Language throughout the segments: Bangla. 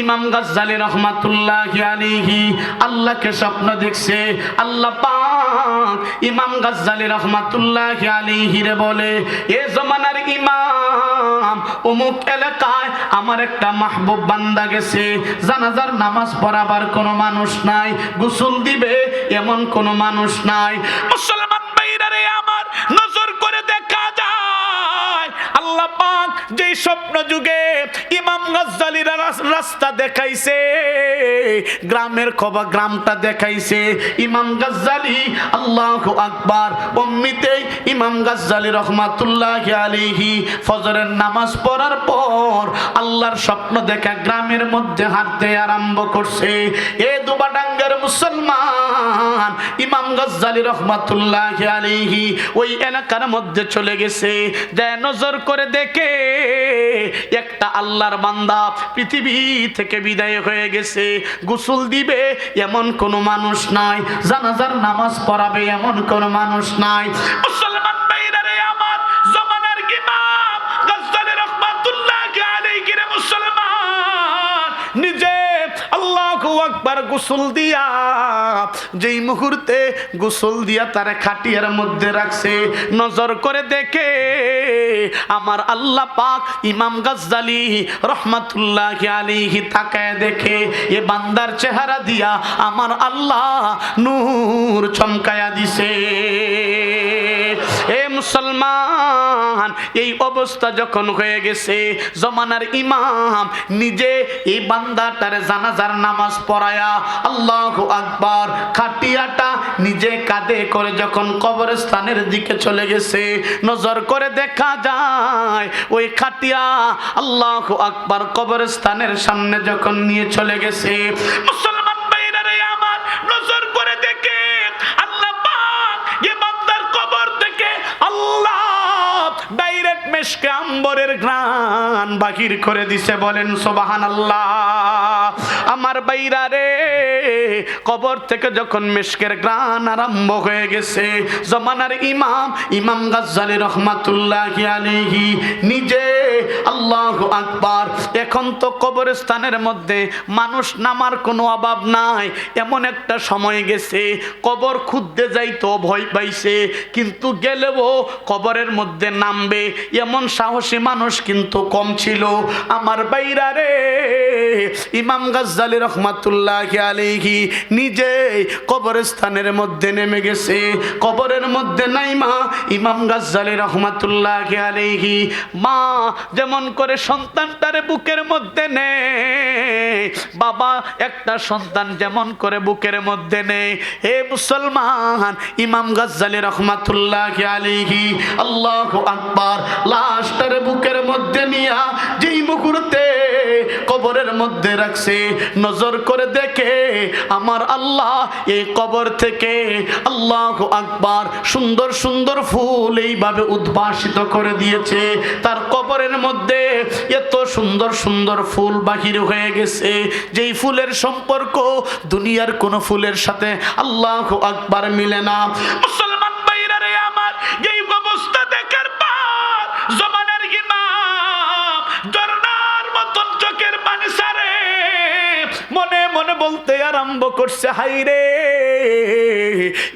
ইমাম গাজ্জালী রাহমাতুল্লাহি আলাইহি আল্লাহকে স্বপ্ন দেখছে। আল্লাহ পাক ইমাম গাজ্জালী রাহমাতুল্লাহি আলাইহি রে বলে, এ জমানার ইমাম, অমুক এলাকায় আমার একটা মাহবুব বান্দা গেছে, জানাজার নামাজ পড়াবার কোনো মানুষ নাই, গোসল দিবে এমন কোনো মানুষ নাই। মুসলমান ভাইরা রে আমার, নজর করে দেখা যায় আল্লাহ পাক যে স্বপ্ন যুগে ইমাম গাজ্জালীর রাস্তা দেখাইছে, গ্রামের খবর গ্রামটা দেখাইছে, ইমাম গাজ্জালী আল্লাহু আকবার অমনিতেই ইমাম গাজ্জালী রাহমাতুল্লাহি আলাইহি ফজরের নামাজ পড়ার পর আল্লাহর স্বপ্ন দেখা গ্রামের মধ্যে হাঁটতে আরম্ভ করছে। এ দুবাডাঙ্গার মুসলমান, ইমাম গাজ্জালী রাহমাতুল্লাহি আলাইহি ওই এলাকার মধ্যে চলে গেছে, যায় নজর করে দেখে একটা আল্লাহর বান্দা পৃথিবী থেকে বিদায় হয়ে গেছে। গোসল দিবে এমন কোনো মানুষ নাই, জানাজার নামাজ পড়াবে এমন কোনো মানুষ নাই। মুসলমান ভাইরা রে আমার, জমানার ইমাম গাজ্জালী রাহমাতুল্লাহি আলাইহি রে মুসলমান নিজে আল্লাহু আকবার গোসল দিয়া, যেই মুহূর্তে গোসল দিয়া তারে খাটিয়ার মধ্যে রাখছে, নজর করে দেখে আমার আল্লাহ পাক ইমাম গাজ্জালী রাহমাতুল্লাহি আলাইহি তাকায় দেখে এ বান্দার চেহারা দিয়া আমার আল্লাহ নূর চমকায়া দিছে। এ মুসলমান, এই অবস্থা যখন হয়ে গেছে, জমানার ইমাম নিজে এই বান্দাটারে জানাজার নামাজ পড়ায়া আল্লাহু আকবার খাটিয়াটা নিজে কাঁধে করে যখন কবরস্থানের দিকে চলে গেছে, নজর করে দেখা যায় ওই খাটিয়া আল্লাহু আকবার কবরস্থানের সামনে যখন নিয়ে চলে গেছে, মুসলমান ভাইরা রে আমার, নজর করে দেখে আল্লাহ পাক এই বান্দার কবর থেকে আল্লাহ ডাইরেক্ট মেশকে আম্বরের ঘ্রাণ বাহির করে দিছে। বলেন সুবহানাল্লাহ। আমার বাইরা রে, কবর থেকে যখন মেশকের ঘ্রাণ আরম্ভ হয়ে গেছে, জমানার ইমাম ইমাম গাজ্জালী রাহমাতুল্লাহি আলাইহি নিজে আল্লাহু আকবার, এখন তো কবরস্থানের মধ্যে মানুষ নামার কোনো অভাব নাই, এমন একটা সময় গেছে কবর খুঁজতে যাইতো ভয় পাইছে, কিন্তু গেলেও কবরের মধ্যে নামবে এমন সাহসী মানুষ কিন্তু কম ছিল। আমার বাইরা রে, ইমাম গাজ্জালী রাহমাতুল্লাহি আলাইহি নিজে কবরস্থানের মধ্যে নেমে গেছে। কবরের মধ্যে নাইমা ইমাম গাজ্জালী রাহমাতুল্লাহি আলাইহি মা যেমন করে সন্তানটারে বুকের মধ্যে নেয়, বাবা একটা সন্তান যেমন করে বুকের মধ্যে নেয়, হে মুসলমান, ইমাম গাজ্জালী রাহমাতুল্লাহি আলাইহি আল্লাহু আকবার লাশটারে বুকের মধ্যে নিয়া যেই মুহূর্তে কবরের মধ্যে রাখছে, নজর করে দেখে আমার আল্লাহ এই কবর থেকে আল্লাহু আকবার সুন্দর সুন্দর ফুল এইভাবে উদ্ভাসিত করে দিয়েছে। তার কবরের মধ্যে এত সুন্দর সুন্দর ফুল বাহির হয়ে গেছে, যেই ফুলের সম্পর্ক দুনিয়ার কোন ফুলের সাথে আল্লাহু আকবার মিলে না। মুসলমান ভাইরা রে আমার, এই অবস্থা দেখার পর জমানার ইমাম ঝর্ণার মতন চোখের পানি ছাড়ে, মনে মনে বলতে আরম্ভ করছে, হাই রে,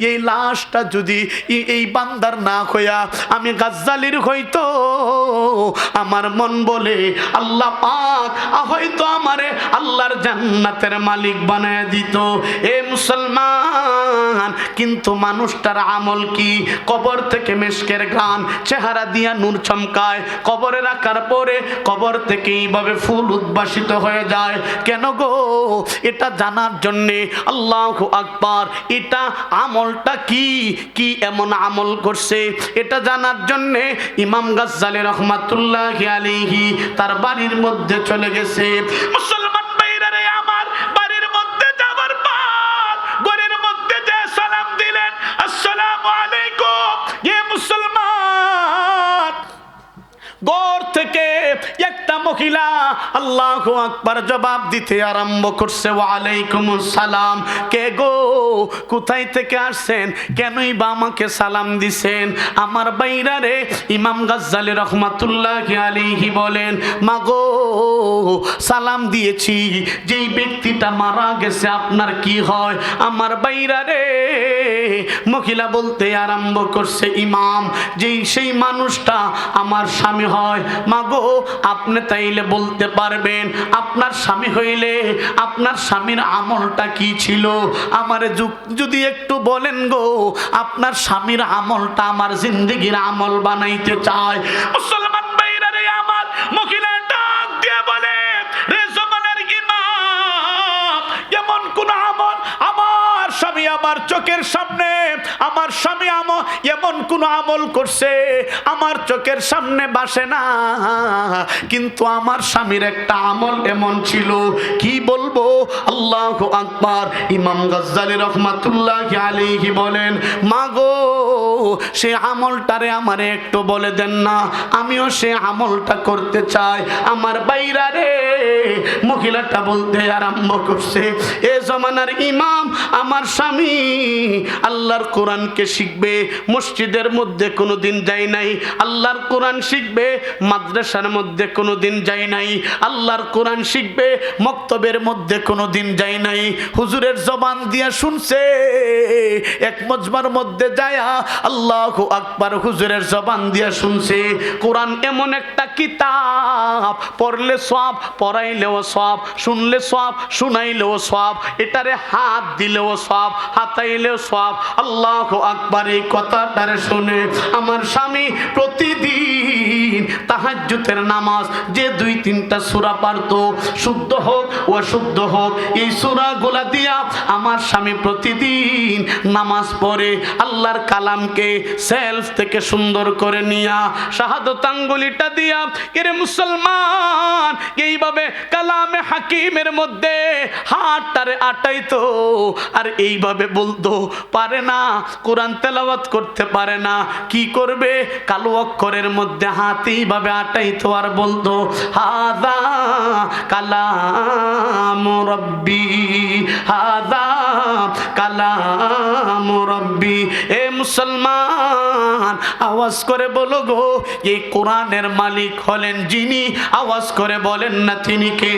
এই লাশটা যদি এই বান্দার না হইয়া আমি গাজ্জালীর হইতো, আমার মন বলে আল্লাহ পাক হয়তো আমারে আল্লাহর জান্নাতের মালিক বানায় দিত। এ মুসলমান, কিন্তু মানুষটার আমল কি? কবর থেকে মেশকের ঘ্রাণ, চেহারা দিয়া নূর চমকায়, কবরে রাখার পরে কবর থেকে এইভাবে ফুল উদ্ভাসিত হয়ে যায়। কেন গো? এটা জানার জন্যে আল্লাহু আকবার, এটা আমলটা কি কি এমন আমল করছে এটা জানার জন্যে ইমাম গাজ্জালী রাহমাতুল্লাহি আলাইহি তার বাড়ির মধ্যে চলে গেছে। মুসলমান ভাইরা রে আমার, বাড়ির মধ্যে যাবার পর ঘরের মধ্যে যে সালাম দিলেন, আসসালামু আলাইকুম। এ মুসলমান, ঘর থেকে একটা মহিলা আল্লাহু আকবার জবাব দিতে আরম্ভ করছে, ওয়া আলাইকুমুস সালাম। কে গো, কোথায় থেকে আসছেন, কেনই বা আমাকে সালাম দিছেন? আমার বাইরা রে, ইমাম গাজ্জালী রাহমাতুল্লাহি আলাইহি বলেন, মাগো সালাম দিয়েছি, যেই ব্যক্তিটা মারা গেছে আপনার কি হয়? আমার বাইরা রে, মহিলা বলতে আরম্ভ করছে, ইমাম, যেই সেই মানুষটা আমার স্বামী হয়। মাগো আপনি তাইলে বলতে পারবেন, আপনার স্বামী হইলে আপনার স্বামীর আমলটা কি ছিল? আমারে যদি একটু বলেন গো, আপনার স্বামীর আমলটা আমার জিন্দেগির আমল বানাইতে চায়। মুসলমান ভাইরা রে আমার, মহিলা ডাক দিয়ে বলে, রে জমানার ইমাম, এমন কোন আমল আমার স্বামী আমার চোখের সামনে, আমার স্বামী এমন কোন আমল করছে আমার চোখের সামনে বাসে না, কিন্তু আমার স্বামীর একটা আমল এমন ছিল, কি বলবো? আল্লাহু আকবার। ইমাম গাজ্জালী রাহমাতুল্লাহি আলাইহি বলেন, মাগো সে আমলটারে আমারে একটু বলে দেন না, আমিও সে আমলটা করতে চাই। আমার বাইরা রে, মহিলাটা বলতে আরম্ভ করছে, এ জমানার ইমাম, আমার স্বামী আল্লাহর কোরআনকে শিখবে, মসজিদের মধ্যে কোনোদিন যায় নাই। আল্লাহর কোরআন শিখবে, মাদ্রাসার মধ্যে কোনোদিন যায় নাই। আল্লাহর কোরআন শিখবে, মক্তবের মধ্যে কোনোদিন যায় নাই। হুজুরের জবান দিয়া শুনছে, এক মজমার মধ্যে যায়া আল্লাহু আকবার হুজুরের জবান দিয়া শুনছে। কোরআন এমন একটা কিতাব, পড়লে সওয়াব, পড়াইলেও সওয়াব, শুনলে সওয়াব, শুনাইলেও সওয়াব, এটারে হাত দিলেও সওয়াব, হাতাইলেও সওয়াব। আল্লাহু আকবার। এই কথাটারে শুনে আমার স্বামী প্রতিদিন তাহাজ্জুদের নামাজ যে 2-3টা সূরা পড়তো, শুদ্ধ হোক অশুদ্ধ হোক, এই সূরাগুলা দিয়া আমার স্বামী প্রতিদিন নামাজ পড়ে, আল্লাহর কালামকে সেলফ থেকে সুন্দর করে নিয়া শাহাদত আঙ্গুলিটা দিয়া, এরে মুসলমান, এইভাবে কালামে হাকিমের মধ্যে হাতটারে আটাইতো, আর এইভাবে বলতো, পারে না, কোরআন তেলাওয়াত করতে পারে না, কি করবে? কালো অক্ষরের মধ্যে হাত এইভাবে আটাইতো আর বলতো, হাযা কালামু রাব্বি, হাযা কালামু রাব্বি। এ মুসলমান, আওয়াজ করে বলো গো, এই কোরআনের মালিক হলেন যিনি, আওয়াজ করে বলেন না তিনি কে?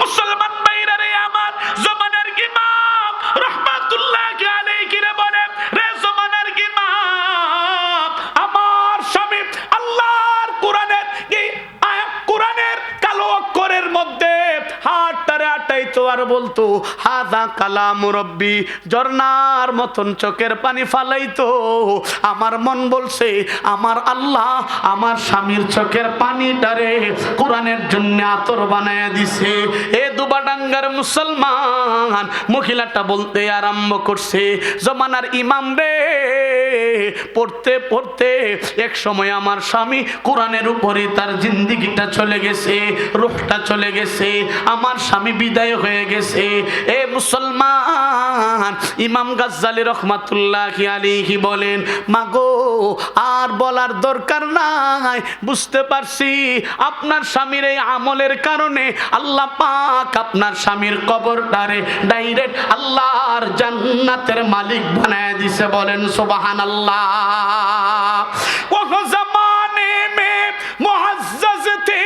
মুসলমান ভাইরা রে আমার, জমানার ইমাম রাহমাতুল্লাহি আলাইহি রে বলে, রে জমানার ইমাম, আমার স্বামী আল্লাহর কোরআনের কোরআনের কালো অক্ষরের মধ্যে হাতটারে আটাইতো আর বলতো, হাযা কালামু রাব্বি, ঝর্ণার মতন চোখের পানি ফালাইতো। আমার মন বলছে, আমার আল্লাহ আমার স্বামীর চোখের পানিটারে কোরআনের জন্য আতর বানায়া দিছে। এ দুবাডাঙ্গার মুসলমান, মহিলাটা বলতে আরম্ভ করছে, জমানার ইমাম রে, পড়তে পড়তে এক সময় আমার স্বামী কোরআনের উপরে তার জিন্দেগিটা চলে গেছে, রূহটা চলে গেছে, আমার স্বামী বিদায় হয়ে গেছে। এ মুসলমান, ইমাম গাজ্জালী রাহমাতুল্লাহি আলাইহি বলেন, মাগো আর বলার দরকার নাই, বুঝতে পারছি আপনার স্বামীর এই আমলের কারণে আল্লাহ পাক আপনার স্বামীর কবরটারে ডাইরেক্ট আল্লাহর জান্নাতের মালিক বানায় দিছে। বলেন সুবহানাল্লাহ। ওহ জামানে মে মুআজ্জাজ থে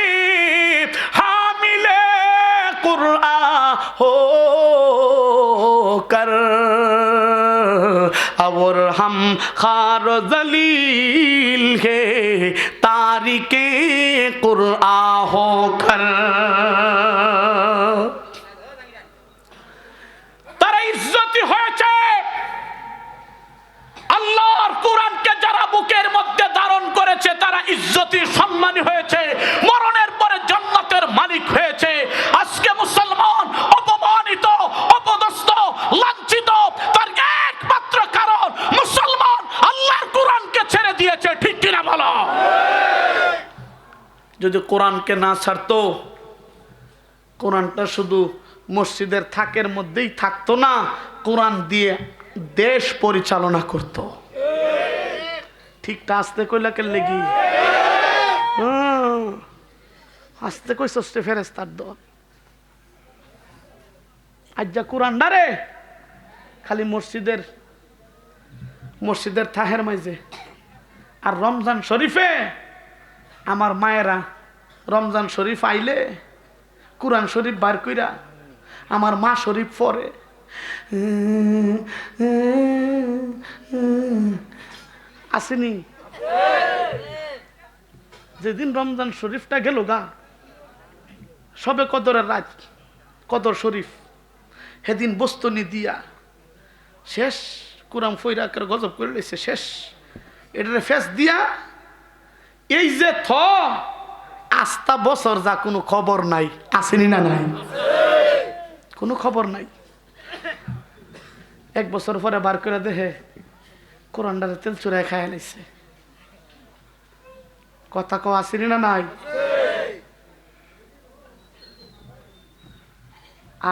হামিলে কুরআন हो कर और हम खार जलील है तारिके कुरआ हो कर। তারা ইজ্জতি হয়েছে, আল্লাহর কোরআনকে যারা বুকের মধ্যে ধারণ করেছে তারা ইজ্জতি সম্মানী হয়েছে, মরণের পরে জান্নাতের মালিক হয়েছে। আজকে মুসলমান অপমানিত, অপদস্থ, লাঞ্ছিত, তার একমাত্র কারণ মুসলমান আল্লাহর কোরআনকে ছেড়ে দিয়েছে। ঠিক কিনা বলো? যদি কোরআনকে না ছাড়তো, কোরআনটা শুধু মসজিদের থাকের মধ্যেই থাকতো না, কোরআন দিয়ে দেশ পরিচালনা করত। ঠিকটা আসতে কইলা কে লেগি আস্তে কইছস রে ফেরেশতার দল। আজ যা কোরআনটা রে খালি মসজিদের থাহের মাঝে। আর রমজান শরীফে আমার মায়েরা রমজান শরীফ আইলে কোরআন শরীফ বার কইরা আমার মা শরীফ পড়ে। আসেনি যেদিন রমজান শরীফটা গেল গা, সবে কদরের রাত, কদর শরীফ, সেদিন বস্তনি দিয়া শেষ কোরআন ফইরা করে গজব করে লেছে শেষ। এটারে ফেস দিয়া এই যে আস্তা বছর যা কোনো খবর নাই। আসেনি না নাই? কোনো খবর নাই। এক বছর পরে বার করে দেখে কোরআনটারে তেল চুরায় খায় লাইছে। কথা কও আসেনি না নাই?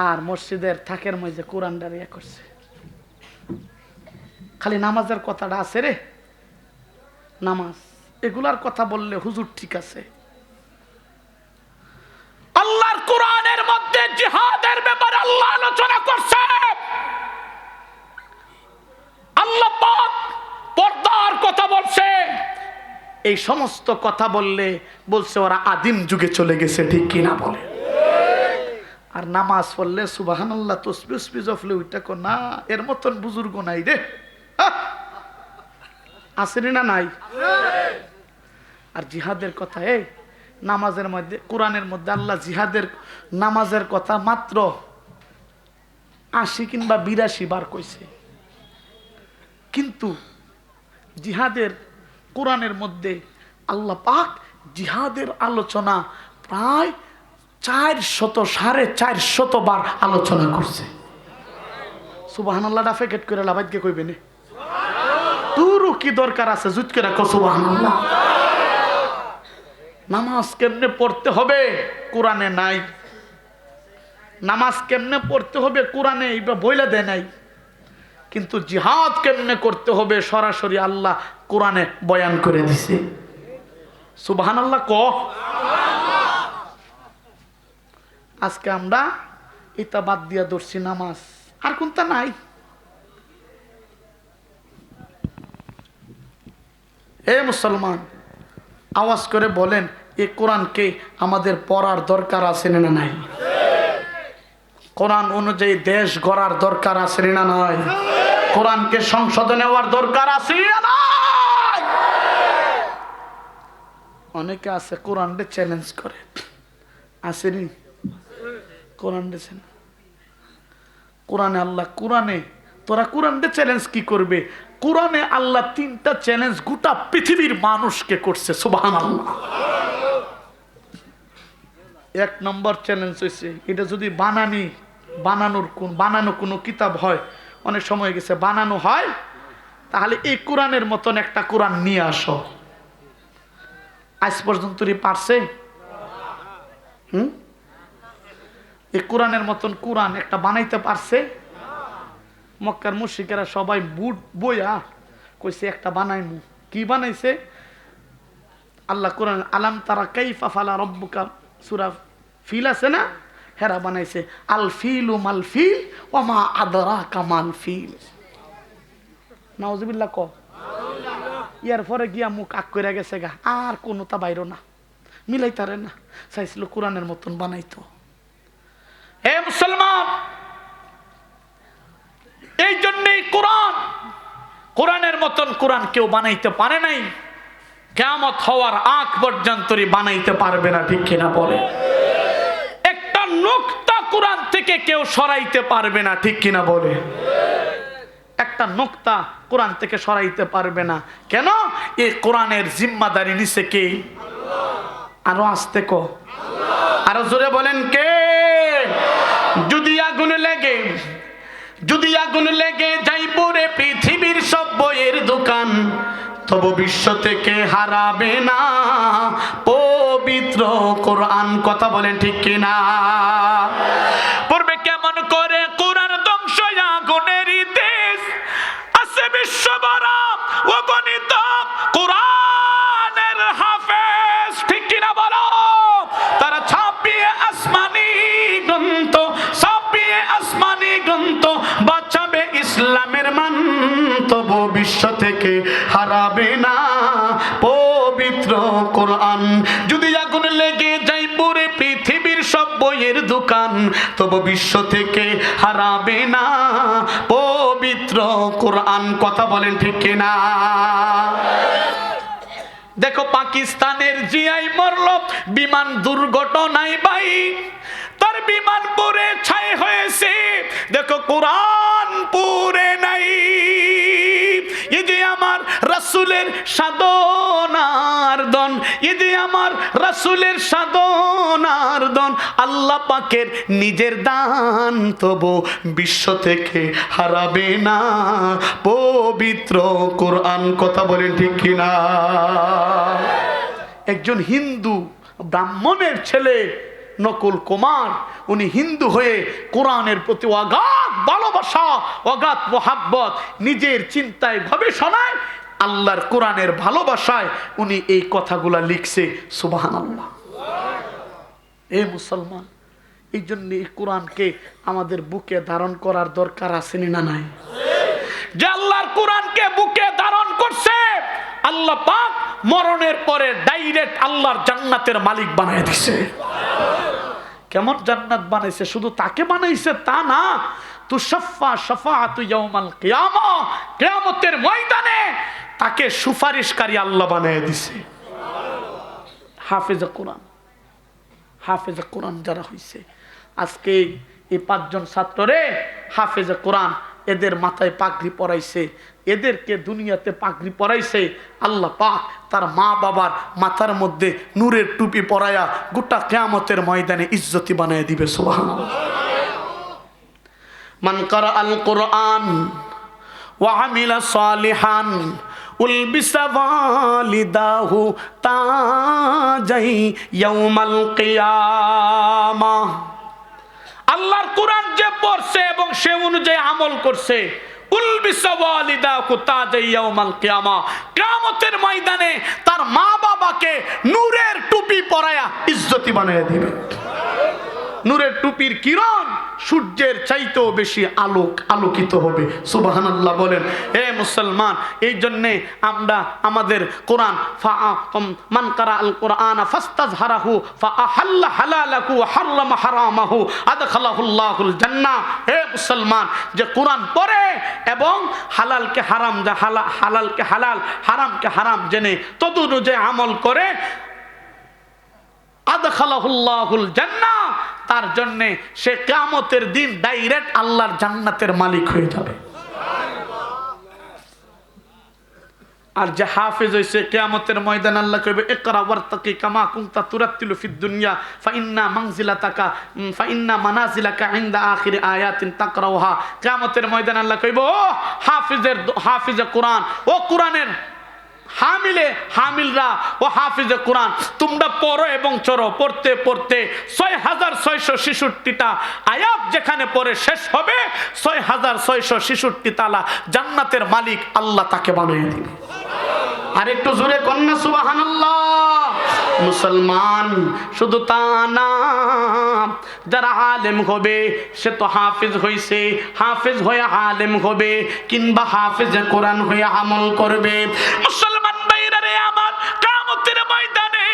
আর মসজিদের থাকের মধ্যে কোরআনটারে ইয়া করছে। খালি নামাজের কথাটা আছে রে, নামাজ এগুলার কথা বললে হুজুর ঠিক আছে। আল্লাহর কোরআনের মধ্যে জিহাদের ব্যাপারে আল্লাহ আলোচনা করছে। আল্লাহ পাক পর্দার কথা বলছে। এই সমস্ত কথা বললে বলছে ওরা আদিম যুগে চলে গেছে, ঠিক কিনা বলে? আর নামাজ পড়লে সুবহানাল্লাহ তাসবিহ জফলে ওইটা কো না, এর মতন বুজুর্গ নাই রে। আসেনি না নাই? আর জিহাদের কথা, এই নামাজের মধ্যে কোরআনের মধ্যে আল্লাহ জিহাদের নামাজের কথা মাত্র ৮০ কিংবা ৮২ বার কইছে। কিন্তু জিহাদের কোরআনের মধ্যে আল্লাহ পাক জিহাদের আলোচনা প্রায় 400-450 বার আলোচনা করছে। সুবহানাল্লাহ দা ফেকেট করে লাভাইকে কইবে না, তুরও কি দরকার আছে জুত করে রাখো সুবহানাল্লাহ। নামাজ কেমনে পড়তে হবে কোরআনে নাই। নামাজ কেমনে পড়তে হবে কোরআনে এইটা বইলা দেয় নাই। কিন্তু জিহাদ কেমনে করতে হবে সরাসরি আল্লাহ কোরআনে বয়ান করে দিছে। সুবহানাল্লাহ ক। আজকে আমরা এটা বাদ দিয়া ধরছি নামাজ, আর কোনটা নাই। এ মুসলমান, আওয়াজ করে বলেন এই কোরআনকে আমাদের পড়ার দরকার আছে না নাই? কোরআন অনুযায়ী দেশ গড়ার দরকার আছে না নাই? কোরআনকে সংশোধন নেওয়ার দরকার আছে না নাই? অনেকে আছে কোরআনকে চ্যালেঞ্জ করে, আসেনি? কোরআনে আল্লাহ কোরআনে তোরা কোরআনকে চ্যালেঞ্জ কি করবে? কোরআনে আল্লাহ 3টা চ্যালেঞ্জ গোটা পৃথিবীর মানুষকে করছে। সুবহানাল্লাহ। 1 নম্বর চ্যালেঞ্জ হয়েছে, এটা যদি বানানো কোনো কিতাব হয়, অনেক সময় গেছে বানানো হয়, তাহলে এই কোরআনের মতন একটা কোরআন নিয়ে আসো। আজ পর্যন্ত পারছে? এই কোরআনের মতন কোরআন একটা বানাইতে পারছে? মক্কার মুশরিকেরা সবাই বুট বইয়া কইছে একটা বানাইমু। কি বানাইছে? আল্লাহ কোরআন আলাম তারা কাইফা ফালা রাব্বুকা সূরা ফিল আছে না, হেরা বানাইছে আল ফিলু মাল ফিল ওয়া মা আদরাকা মাল ফিল। নাউজুবিল্লাহ ক। ইয়ার পরে গিয়া মুখ আক কইরা গেছে গা, আর কোনটা বাইরো না, মিলাইতারে না, চাইছিল কোরআনের মতন বানাইতো। হে মুসলমান, এই জন্যই কোরআনের মতন কোরআন কেউ বানাইতে পারে নাই, কিয়ামত হওয়ার আগ পর্যন্ত বানাইতে পারবে না, ঠিক কিনা বলে? একটা নুকতা কোরআন থেকে কেউ সরাইতে পারবে না, ঠিক কিনা বলে? একটা নুকতা কোরআন থেকে সরাইতে পারবে না। কেন? এই কোরআনের জিম্মাদারি নিছে কে? আরো আস্তে কো, আরো জোরে বলেন কে? যদি আগুন লেগে যাইব রে পৃথিবীর সব বইয়ের দোকান, তবু বিশ্ব থেকে হারাবে না পবিত্র কোরআন। কথা বলেন ঠিক কিনা? পড়বে কেমন করে কোরআন ধ্বংস আগুনের দেশ আছে বিশ্বভরা অগণিত কোরআনের হাফেজ, ঠিক কিনা বলো? তারা থেকে হারাবে না পবিত্র কোরআন। যদি আগুন লেগে যায় পুরো পৃথিবীর সব বইয়ের দোকান, তবু বিশ্ব থেকে হারাবে না পবিত্র কোরআন। কথা বলেন ঠিক কিনা? দেখো পাকিস্তানের জিআই মরল বিমান দুর্ঘটনায় ভাই, তার বিমান পুড়ে ছাই হয়েছে। দেখো কোরআন পুড়ে নাই। এই যে আমার রাসূলের সাধনার দন, এই যে আমার রাসূলের সাধনার দন, আল্লাহ পাকের নিজের দান, তবু বিশ্ব থেকে হারাবে না পবিত্র কোরআন। কথা বলেন ঠিক কিনা? একজন হিন্দু ব্রাহ্মণের ছেলে নকুল কুমার, উনি হিন্দু হয়ে কোরআনের প্রতি অগাধ ভালোবাসা, অগাধ মোহাব্বত, নিজের চিন্তায় গবেষণায় আল্লাহর কোরআনের ভালোবাসায় উনি এই কথাগুলা লিখছে। সুবহানাল্লাহ। এই মুসলমান, এই জন্য এই কোরআনকে আমাদের বুকে ধারণ করার দরকার আছে না নাই? যে আল্লাহর কোরআনকে বুকে ধারণ করছে, আল্লাহ পাক মরণের পরে ডাইরেক্ট আল্লাহর জান্নাতের মালিক বানায় দিছে। কেমন জান্নাত বানাইছে? শুধু তাকে বানাইছে তা না, তুশাফা শাফাআতু ইয়াউমাল কিয়ামা, কিয়ামতের ময়দানে তাকে সুপারিশকারী আল্লাহ বানায় দিছে। হাফেজে কোরআন, হাফেজে কোরআন যারা হইছে, আজকে এই 5 জন ছাত্ররে হাফেজে কোরআন এদের মাথায় পাগড়ি পরাইছে, এদেরকে দুনিয়াতে পাগড়ি পরাইছে। আল্লাহ পাক তার মা বাবার মাথার মধ্যে নূরের টুপি পরায়া গোটা কিয়ামতের ময়দানে ইজ্জতি বানায় দিবে। সুবহানাল্লাহ। মান কারা আল কোরআন ওয়া আমিলা সালিহান উলবিসা ওয়ালিদাহু তাজাই ইয়াউমাল কিয়ামা। আল্লাহর কোরআন যে পড়ছে এবং সে অনুযায়ী আমল করছে, উলবিসা ওয়ালিদাহু তাজাই ইয়াউমাল কিয়ামা, কিয়ামতের ময়দানে তার মা বাবাকে নূরের টুপি পরায়া ইজ্জতি বানায় দিবে। নূরের টুপির কিরণ সূর্যের চাইতেও বেশি আলোকিত হবে। সুবহানাল্লাহ বলেন। হে মুসলমান, এই জন্যে আমরা আমাদের কোরআন মান কারা আল কোরআন ফাস্তাজহারাহু ফাআহাল্লা হালালাহু ওয়া হারামা হারামাহু আদখালাহুল্লাহুল জান্নাহ। হে মুসলমান, যে কোরআন পড়ে এবং হালালকে হারাম, যা হালালকে হালাল, হারামকে হারাম জেনে তদনুযায়ী আমল করে, আদখালাহুল্লাহুল জান্নাহ, তার জন্য সে কিয়ামতের দিন ডাইরেক্ট আল্লাহর জান্নাতের মালিক হয়ে যাবে। আর যে হাফেজ হইছে, কিয়ামতের ময়দানে আল্লাহ কইবে ইকরা ওয়ারতাকি কামা কুনতা তুরাতিলু ফিদ দুনিয়া ফাইন্না মানজিলাতাকা ফাইন্না মানাজিলাকা ইনদা আখির আয়াতিন তাকরাউহা। কিয়ামতের ময়দানে আল্লাহ কইবে, ও হাফিজে কোরআন, ও কোরআনের হামিলরা, ও হাফিজে কোরআন, তোমরা পড়ো এবং চড়ো। পড়তে পড়তে 6666টা আয়াত যেখানে পড়ে শেষ হবে, 6666 তালা জান্নাতের মালিক আল্লাহ তাকে বানিয়ে দিবে। আর একটু জোরে কন্যা সুবহানাল্লাহ। মুসলমান শুধু তা না, যারা আলেম হবে সে তো হাফিজ হইছে, হাফিজ হয়ে আলেম হবে, কিংবা হাফিজে কোরআন হয়ে আমল করবে। মুসলমান ভাইরা রে আমার, কিয়ামতের ময়দানে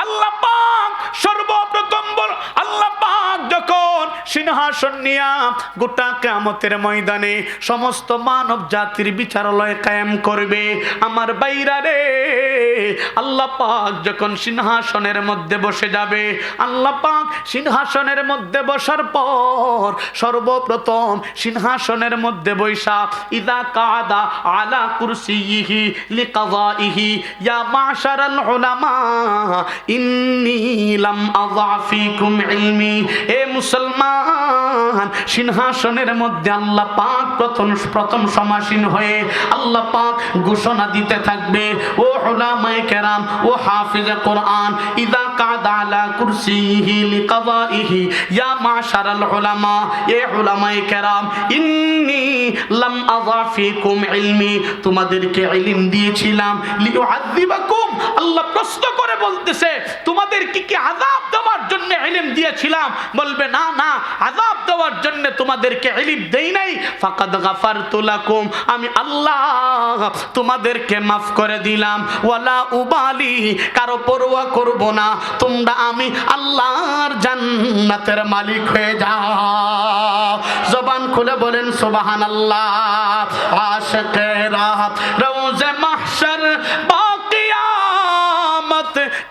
আল্লাহ পাক সর্বপ্রথম আল্লাহ পাক যখন সিংহাসন নিয়া গোটা কিয়ামতের ময়দানে সমস্ত মানব জাতির বিচারালয় কায়েম করবে, আমার ভাইরা রে, আল্লাহ পাক যখন সিংহাসনের মধ্যে বসে যাবে, আল্লাহ পাক সিংহাসনের মধ্যে বসার পর সর্বপ্রথম সিংহাসনের মধ্যে বৈশা ইদা কাদা আলা কুরসিহি লিকাযাইহি ইয়া মাশারাল উলামা ইন্নী লাম আযা ফীকুম ইলমি। এ মুসলমান, সিংহাসনের মধ্যে আল্লাহ পাক প্রথম সমাসীন হয়ে আল্লাহ পাক ঘোষণা দিতে থাকবে, ও উলামায়ে কেরাম, ও হাফিজে কোরআন, ইদা কাদা আলা কুরসিহি লিকাযাইহি ইয়া মাশারাল উলামা, এ উলামায়ে কেরাম, ইন্নী লাম আযা ফীকুম ইলমি, তোমাদেরকে ইলম দিয়েছিলাম লিউআযিবাকুম। আল্লাহ প্রশ্ন করে বলতেছে, তোমাদের কি আযাব দেওয়ার জন্য ইলম দিয়েছিলাম? বলবে না না, আযাব দেওয়ার জন্য তোমাদেরকে ইলম দেই নাই। ফাকাদ গাফারতু লাকুম, আমি আল্লাহ তোমাদেরকে মাফ করে দিলাম। ওয়ালা উবালি, কারো পরোয়া করব না, তোমরা আমি আল্লাহর জান্নাতের মালিক হয়ে যাও। জবান খুলে বলেন সুবহানাল্লাহ। আশিকেরা রোজে মাহশর বাকিয়ামত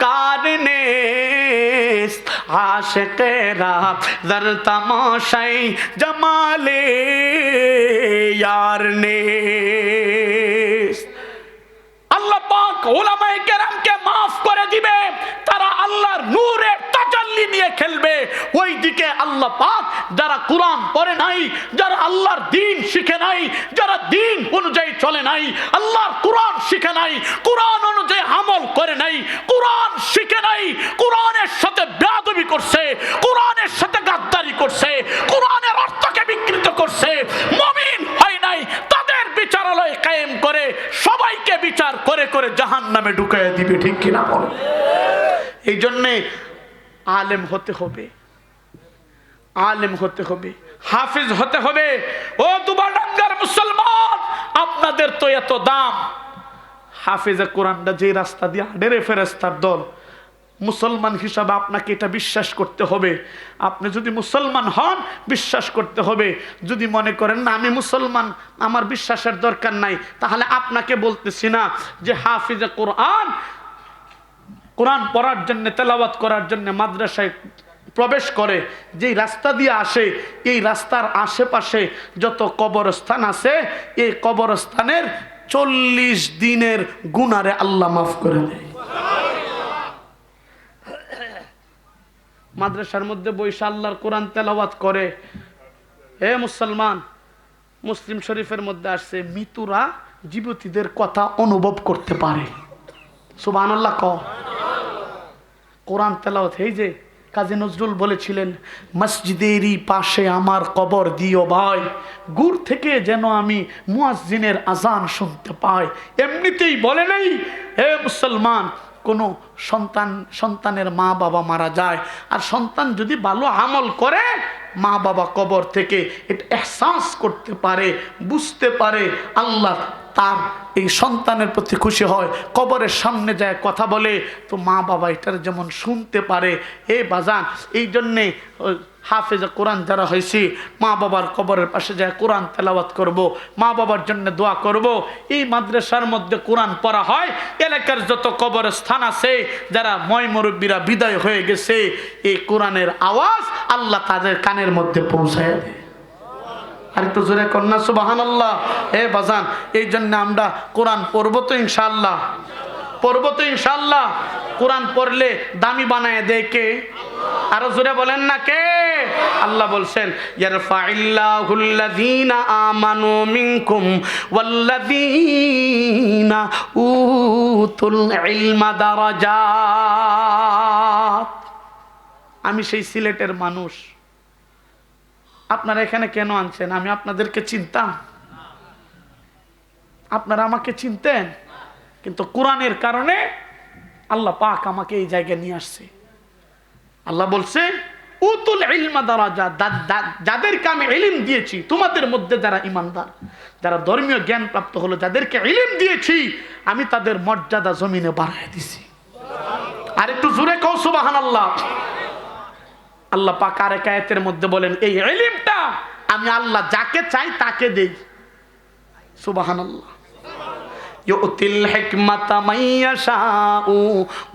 কারনে, আশিকেরা দর তমাশাই জামালে यार ने। আল্লাহ পাক উলামায়ে কেরামকে maaf করে দিবে, তারা আল্লাহর নূরের তাজাল্লি নিয়ে খেলবে। ওইদিকে আল্লাহ পাক যারা কোরআন পড়ে নাই, যারা আল্লাহর দ্বীন শিখে নাই, যারা দ্বীন অনুযায়ী চলে নাই, আল্লাহর কোরআন শিখে নাই, কোরআন অনুযায়ী আমল করে নাই, কোরআন শিখে নাই, কোরআনের সাথে বেয়াদবি করছে, কোরআনের সাথে গাদ্দারি করছে, কোরআনের অর্থকে বিকৃত করছে, মুমিন হয় নাই, তাদের বিচারালয় কায়েম করে সবাইকে বিচার করে করে জাহান্নামে ঢুকিয়ে দিবে। ঠিক কিনা বলো? এই জন্যে আলেম হতে হবে, আলেম হতে হবে, হাফিজ হতে হবে। ও দুবারডাঙ্গার মুসলমান, আপনাদের তো এত দাম। হাফিজে কোরআনটা যে রাস্তা দিয়ে হাঁটে ফেরেশতার দল, মুসলমান হিসাবে আপনাকে এটা বিশ্বাস করতে হবে। আপনি যদি মুসলমান হন, বিশ্বাস করতে হবে। যদি মনে করেন না আমি মুসলমান, আমার বিশ্বাসের দরকার নাই, তাহলে আপনাকে বলতেছি না যে হাফিজে কোরআন কোরআন পড়ার জন্য, তেলাওয়াত করার জন্য মাদ্রাসায় প্রবেশ করে, যেই রাস্তা দিয়ে আসে, এই রাস্তার আশেপাশে যত কবরস্থান আছে, এই কবরস্থানের 40 দিনের গুনারে আল্লাহ মাফ করে দেয়। মাদ্রাসার মধ্যে বৈশা আল্লাহর কোরআন তেলাওয়াত করে। হে মুসলমান, মুসলিম শরীফের মধ্যে আসছে মৃতরা জীবিতদের কথা অনুভব করতে পারে। সুবহানাল্লাহ কও। কোরআন তেলাওয়াত, এই যে কাজী নজরুল বলেছিলেন, মসজিদেরই পাশে আমার কবর দিও ভাই, দূর থেকে যেন আমি মুয়াজ্জিনের আজান শুনতে পাই। এমনিতেই বলে নাই। হে মুসলমান, কোনো সন্তানের মা বাবা মারা যায়, আর সন্তান যদি ভালো আমল করে, মা বাবা কবর থেকে এটা এহসাস করতে পারে, বুঝতে পারে, আল্লাহ তার এই সন্তানের প্রতি খুশি হয়, কবরের সামনে যায় কথা বলে, তো মা বাবা এটার যেমন শুনতে পারে। এ বাজান, এই জন্যে হাফেজে কোরআন যারা হয়েছি, মা বাবার কবরের পাশে যায় কোরআন তেলাওয়াত করব, মা বাবার জন্য দোয়া করব। এই মাদ্রাসার মধ্যে কোরআন পড়া হয়, এলাকার যত কবরস্থান আছে, যারা ময় মুরব্বীরা বিদায় হয়ে গেছে, এই কোরআনের আওয়াজ আল্লাহ তাদের কানের মধ্যে পৌঁছায় দেয়। আর একটু জোরে কন্যা সুবহানাল্লাহ। হে বাজান, এই জন্য আমরা কোরআন পড়বো তো ইনশাআল্লাহ, পড়বো তো ইনশাআল্লাহ। কোরআন পড়লে দামি বানায় দেয় কে? আরো জোরে বলেন না কে? আল্লাহ বলছেন, ইয়ারফাইল্লাহুল্লাযীনা আমানু মিনকুম ওয়াল্লাযীনা উতুল ইলমা দারাজাত। আমি সেই সিলেটের মানুষ, আপনারা এখানে কেন আনছেন? আমি আপনাদেরকে চিনতাম? আপনারা আমাকে চিনতেন? কিন্তু কোরআনের কারণে আল্লাহ পাক আমাকে এই জায়গায় নিয়ে আসছে। আল্লাহ বলছে, উতুল ইলমা দারাজাত, যাদেরকে আমি ইলম দিয়েছি, তোমাদের মধ্যে যারা ইমানদার, যারা ধর্মীয় জ্ঞান প্রাপ্ত হলো, যাদেরকে ইলম দিয়েছি, আমি তাদের মর্যাদা জমিনে বাড়ায় দিছি। আর একটু জোরে কও সুবহানাল্লাহ। আল্লাহ পাক আরেক আয়াতের মধ্যে বলেন, এই ইলমটা আমি আল্লাহ যাকে চাই তাকে দেই। সুবহানাল্লাহ। ইউতিল হিকমাতা মান ইয়াশাউ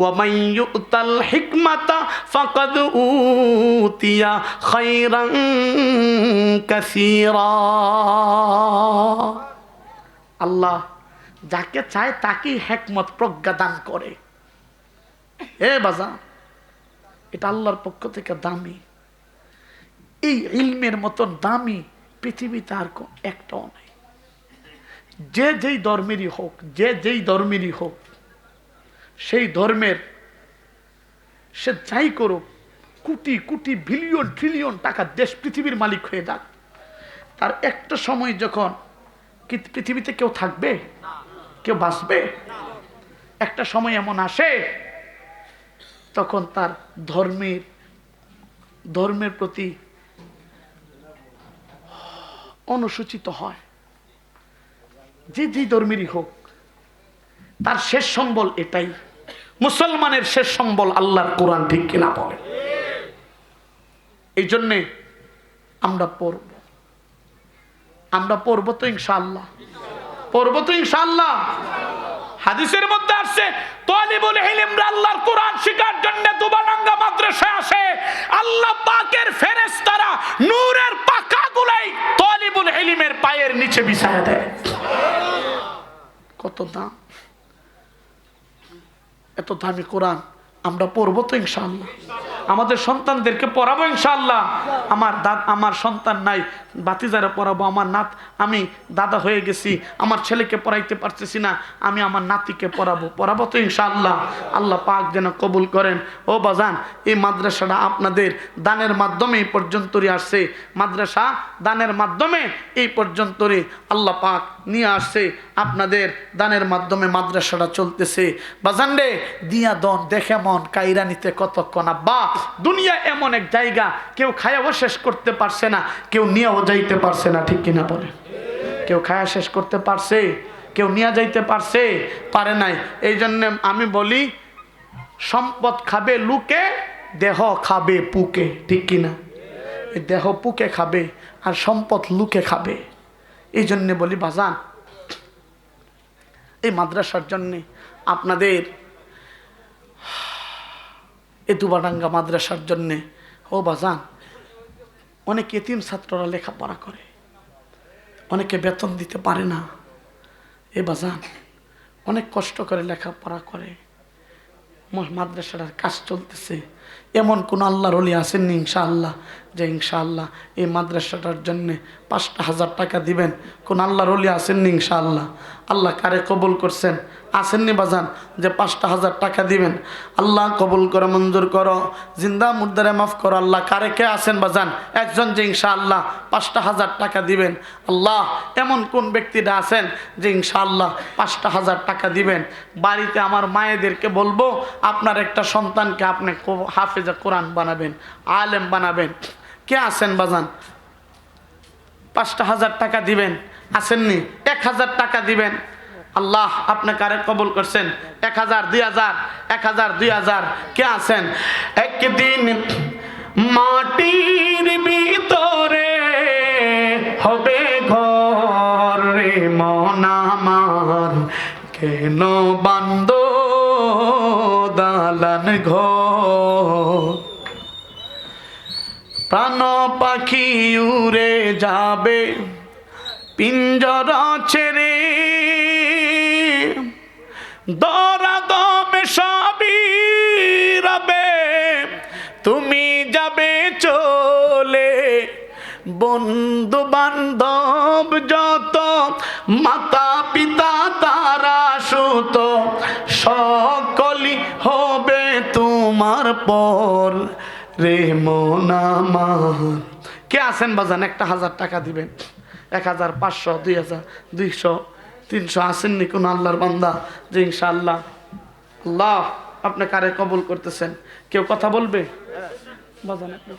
ওয়া মান ইউতাল হিকমাতা ফাকাদ উতিয়া খায়রান কাসীরা। আল্লাহ যাকে চায় তাকে হিকমত প্রজ্ঞা দান করে। হে বাজার, এটা আল্লাহর পক্ষ থেকে দামি। এই ইলমের মতন দামি পৃথিবীতে আর একটাও নাই। যে যেই ধর্মেরই হোক, যে যেই ধর্মেরই হোক, সেই ধর্মের সে যাই করুক, কোটি কোটি বিলিয়ন ট্রিলিয়ন টাকা দেশ পৃথিবীর মালিক হয়ে যাক, তার একটা সময় যখন পৃথিবীতে কেউ থাকবে, কেউ বাঁচবে, একটা সময় এমন আসে তখন তার ধর্মের প্রতি অনুসূচিত হয়, যে ধর্মেরই হোক, তার শেষ সম্বল এটাই। মুসলমানের শেষ সম্বল আল্লাহর কোরআন, ঠিক কিনা বলে? এই জন্যে আমরা পড়ব তো ইনশাআল্লাহ, হাদিসের মধ্যে আসছে তালিবুল ইলমরা আল্লাহর কোরআন শিখার জন্য দুবারাঙ্গা মাদ্রাসায় আসে। আল্লাহ পাকের ফেরেশতারা নূরের পাখাগুলাই তালিবুল ইলমের পায়ের নিচে বিছায়া দেয়। কত দাম! এত দামি কোরআন আমরা পড়বো তো ইনশাআল্লাহ, আমাদের সন্তানদেরকে পড়াবো ইনশাআল্লাহ। আমার সন্তান নাই, বাতিজারে পড়াবো। আমি দাদা হয়ে গেছি, আমার ছেলেকে পড়াইতে পারতেছি না, আমি আমার নাতিকে পড়াবো তো ইনশাআল্লাহ। আল্লাহ পাক যেন কবুল করেন। ও বাজান, এই মাদ্রাসাটা আপনাদের দানের মাধ্যমে এই পর্যন্তই আসছে। মাদ্রাসা দানের মাধ্যমে এই পর্যন্তই আল্লাহ পাক নিয়ে আসছে। আপনাদের দানের মাধ্যমে মাদ্রাসাটা চলতেছে। বাজান রে, দিয়া দন দেখে মন কাইরা নিতে কতক্ষণ। আব্বা, দুনিয়া এমন এক জায়গা, কেউ খায়াও শেষ করতে পারছে না, কেউ নিয়েও যাইতে পারছে না, ঠিক কিনা বলে? কেউ খায়া শেষ করতে পারছে, কেউ নিয়ে যাইতে পারে নাই। এই জন্য আমি বলি, সম্পদ খাবে লুকে, দেহ খাবে পুকে, ঠিক কিনা? এই দেহ পুকে খাবে আর সম্পদ লুকে খাবে। এই জন্য বলি বাজান, এই মাদ্রাসার জন্য আপনাদের, এই দুবারাঙ্গা মাদ্রাসার জন্যে, ও বাজান, অনেক এতিম ছাত্ররা লেখাপড়া করে, অনেকে বেতন দিতে পারে না। এ বাজান, অনেক কষ্ট করে লেখাপড়া করে, মাদ্রাসার কাজ চলতেছে। এমন কোন আল্লাহর ওলি আসেননি ইনশাআল্লাহ যে ইনশাআল্লাহ এই মাদ্রাসাটার জন্যে 5,000 টাকা দিবেন? কোন আল্লাহর ওলি আসেননি ইনশাআল্লাহ? আল্লাহ কারে কবুল করছেন? আসেননি বাজান যে 5,000 টাকা দিবেন? আল্লাহ কবুল করো, মঞ্জুর করো, জিন্দা মুর্দারে মাফ করো। আল্লাহ কারে কে আসেন বাজান? একজন যে ইনশাআল্লাহ 5,000 টাকা দিবেন। আল্লাহ, এমন কোন ব্যক্তিরা আছেন যে ইনশাআল্লাহ 5,000 টাকা দিবেন? বাড়িতে আমার মায়েদেরকে বলবো, আপনার একটা সন্তানকে আপনি হাফেজে কোরআন বানাবেন, আলেম বানাবেন। কে আছেন বাজান? 5,000 টাকা দিবেন? আসেননি? 1,000 টাকা দিবেন। আল্লাহ আপনি কারে কবুল করছেন? 1,000, 2,000, 1,000, 2,000 কে আছেন? একদিন মাটির ভিতরে হবে ঘর রে মন আমার, কেন বান্দ দালান ঘর? প্রাণ পাখি উড়ে যাবে পিঞ্জরা ছেড়ে, দরাদমে সবই রবে, তুমি যাবে চলে। বন্ধু বান্ধব যত, মাতা পিতা তারা সুত, সকলই হবে তোমার পর রে মন আমার। কে আছেন বাজান? 1,000 টাকা দিবেন? 1,000, 500, 2,000, 200, 300 আসেননি কোন আল্লাহর বান্দা যে ইনশাআল্লাহ? আল্লাহ আপনি কারে কবুল করতেছেন? কেউ কথা বলবে বাজান? আপনি